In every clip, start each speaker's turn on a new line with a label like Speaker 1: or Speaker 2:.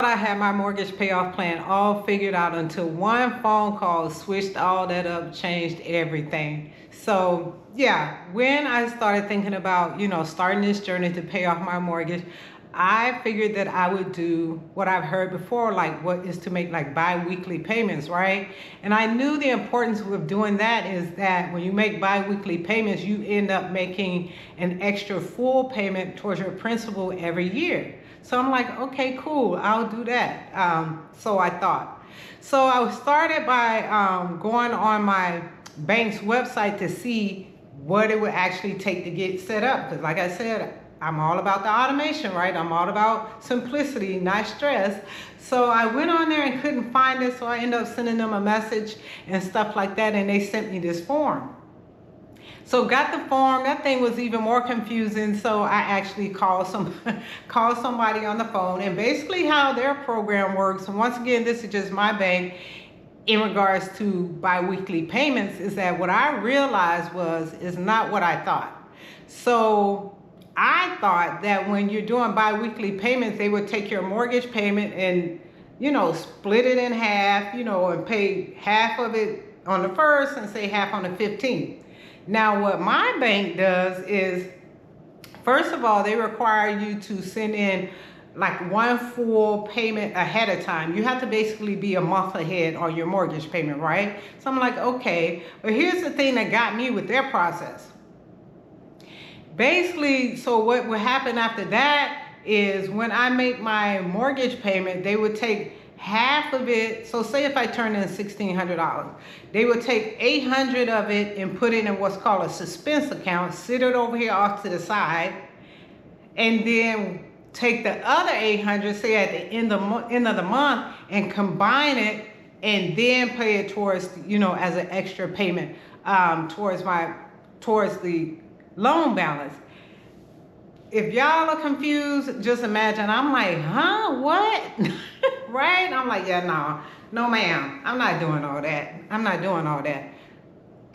Speaker 1: I had my mortgage payoff plan all figured out until one phone call switched all that up, changed everything. So yeah, when I started thinking about, starting this journey to pay off my mortgage, I figured that I would do what I've heard before, like what is to make like bi-weekly payments, right? And I knew the importance of doing that is that when you make bi-weekly payments, you end up making an extra full payment towards your principal every year. So I'm like, okay, cool, I'll do that. So I thought. So I started by going on my bank's website to see what it would actually take to get set up. Because like I said, I'm all about the automation, right? I'm all about simplicity, not stress. So I went on there and couldn't find it. So I ended up sending them a message and stuff like that. And they sent me this form. So got the form, that thing was even more confusing, so I actually called somebody on the phone, and basically how their program works, and once again, this is just my bank, in regards to bi-weekly payments, is that what I realized is not what I thought. So I thought that when you're doing bi-weekly payments, they would take your mortgage payment and, split it in half, and pay half of it on the 1st and say half on the 15th. Now, what my bank does is, first of all, they require you to send in like one full payment ahead of time. You have to basically be a month ahead on your mortgage payment, right? So I'm like, okay, but here's the thing that got me with their process. Basically, so what would happen after that is when I make my mortgage payment, they would take half of it. So say if I turn in $1,600, they would take $800 of it and put it in what's called a suspense account, sit it over here off to the side, and then take the other $800, say at the end of the month, and combine it, and then pay it towards, as an extra payment towards the loan balance. If y'all are confused, just imagine, I'm like, huh, what? Right? I'm like, yeah, no ma'am, I'm not doing all that. I'm not doing all that.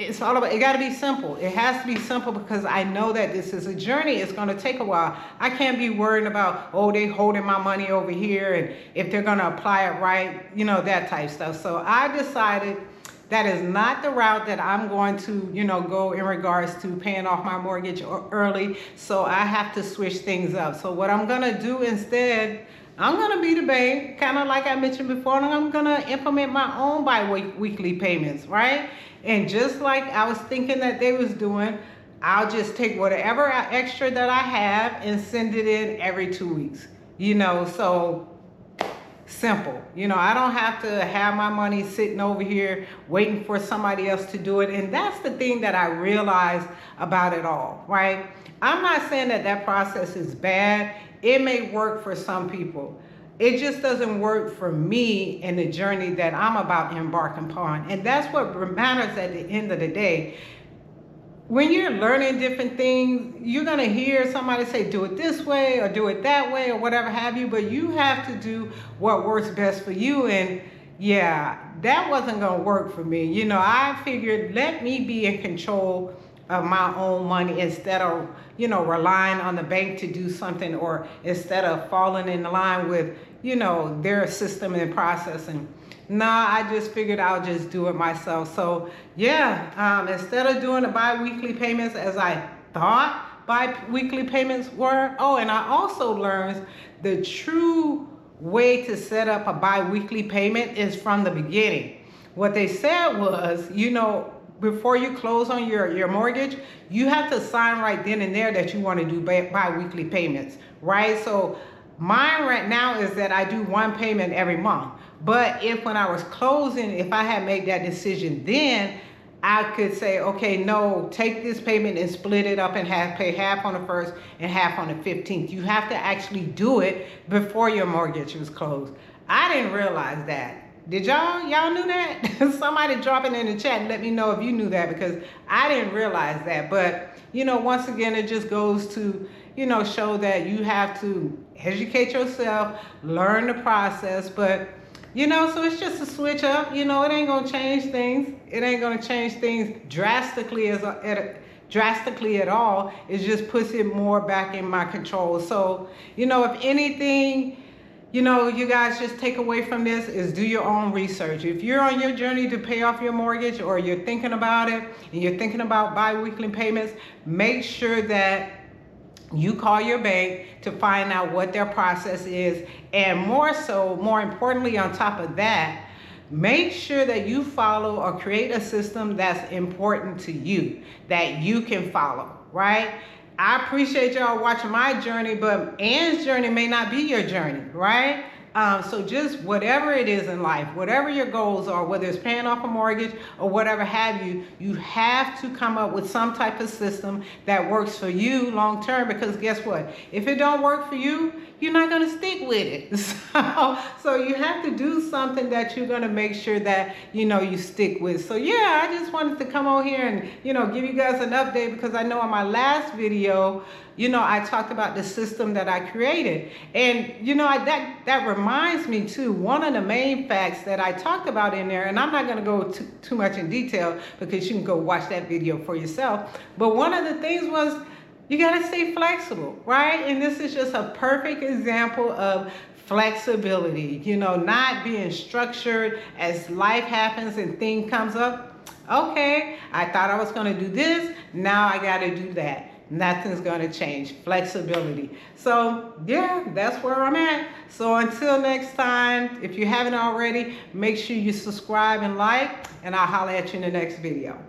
Speaker 1: It's all about, it got to be simple. It has to be simple because I know that this is a journey. It's going to take a while. I can't be worrying about, oh, they holding my money over here and if they're going to apply it right, that type stuff. So I decided that is not the route that I'm going to, go in regards to paying off my mortgage early. So I have to switch things up. So what I'm going to do instead, I'm going to be the bank, kind of like I mentioned before, and I'm going to implement my own bi-weekly payments, right? And just like I was thinking that they was doing, I'll just take whatever extra that I have and send it in every 2 weeks, so simple. I don't have to have my money sitting over here waiting for somebody else to do it. And that's the thing that I realized about it all, right? I'm not saying that process is bad. It may work for some people. It just doesn't work for me in the journey that I'm about to embark upon. And that's what matters at the end of the day. When you're learning different things, you're going to hear somebody say, do it this way or do it that way or whatever have you, but you have to do what works best for you. And yeah, that wasn't going to work for me. I figured, let me be in control of my own money instead of, relying on the bank to do something, or instead of falling in line with, their system and process. And I just figured I'll just do it myself. So yeah, instead of doing the bi-weekly payments as I thought bi-weekly payments were. Oh, and I also learned the true way to set up a bi-weekly payment is from the beginning. What they said was, before you close on your mortgage, you have to sign right then and there that you want to do bi-weekly payments, right? So mine right now is that I do one payment every month. But if when I was closing, if I had made that decision then, I could say, okay, no, take this payment and split it up and pay half on the 1st and half on the 15th. You have to actually do it before your mortgage was closed. I didn't realize that. Did y'all knew that? Somebody drop it in the chat and let me know if you knew that, because I didn't realize that. But, once again, it just goes to, show that you have to educate yourself, learn the process. But, so it's just a switch up. It ain't going to change things. It ain't going to change things drastically at all. It just puts it more back in my control. So, if anything, you guys just take away from this is do your own research. If you're on your journey to pay off your mortgage, or you're thinking about it and you're thinking about bi-weekly payments, make sure that you call your bank to find out what their process is. And more importantly, on top of that, make sure that you follow or create a system that's important to you, that you can follow, right? I appreciate y'all watching my journey, but Ann's journey may not be your journey, right? So just whatever it is in life, whatever your goals are, whether it's paying off a mortgage or whatever have you, you have to come up with some type of system that works for you long term, because guess what? If it don't work for you, you're not going to stick with it. So you have to do something that you're going to make sure that, you stick with. So yeah, I just wanted to come on here and, give you guys an update, because I know in my last video, I talked about the system that I created. And, that reminds me too, one of the main facts that I talked about in there, and I'm not going to go too much in detail because you can go watch that video for yourself. But one of the things was, you got to stay flexible, right? And this is just a perfect example of flexibility, not being structured as life happens and thing comes up. Okay, I thought I was going to do this. Now I got to do that. Nothing's going to change. Flexibility. So yeah, that's where I'm at. So until next time, if you haven't already, make sure you subscribe and like, and I'll holler at you in the next video.